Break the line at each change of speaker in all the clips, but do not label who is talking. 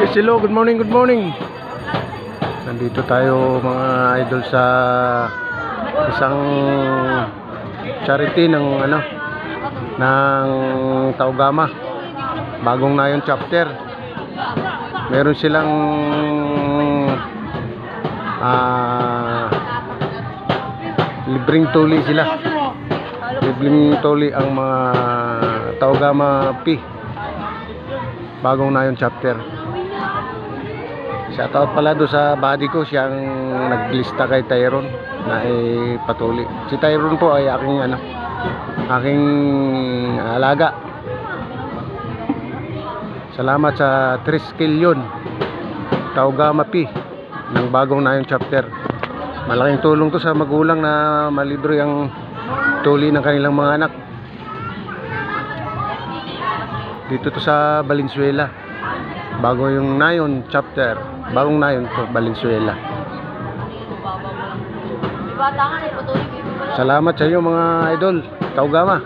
Yes, hello, good morning, good morning. Nandito tayo mga idol sa isang charity ng Taugama. Bagong na yung chapter. Meron silang libreng tuli sila. Libreng tuli ang mga Taugama P. Bagong na yung chapter. Shoutout pala doon sa buddy ko, siyang naglista kay Tyrone na patuli. Si Tyrone po ay aking alaga. Salamat sa 3 skillion Taugama P ng bagong na yung chapter. Malaking tulong to sa magulang na malibre ang tuli ng kanilang mga anak. Dito to sa Valenzuela. Bago yung Nayon chapter. Bagong Nayon to Valenzuela. Salamat sa inyo mga idol Taugama.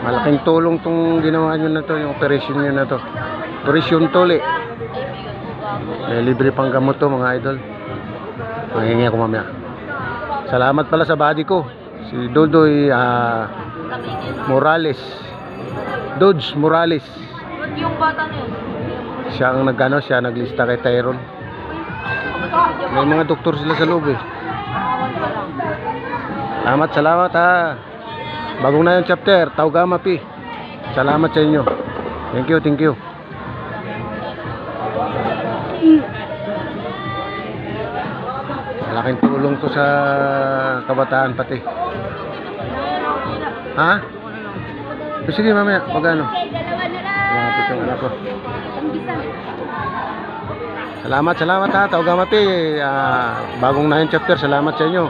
Malaking tulong tong ginawa nyo na to, yung operation nyo na to. Operation tuli. May libre pang gamot to mga idol. Mahingi ako mamaya. Salamat pala sa buddy ko, si Dodoy Morales. Dodge Morales.
Yung bata na yun.
Siya ang siya naglista kay Tyrone. May mga doktor sila sa loob eh. Salamat ha. Bagong na yung chapter Taugama P. Salamat sa inyo. Thank you. Malaking tulong to sa kabataan pati. Ha? Sige mamaya, magano? Malapit yung anak ko. Salamat ha, Taugama P. Bagong na yung chapter, salamat sa inyo.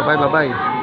Bye bye.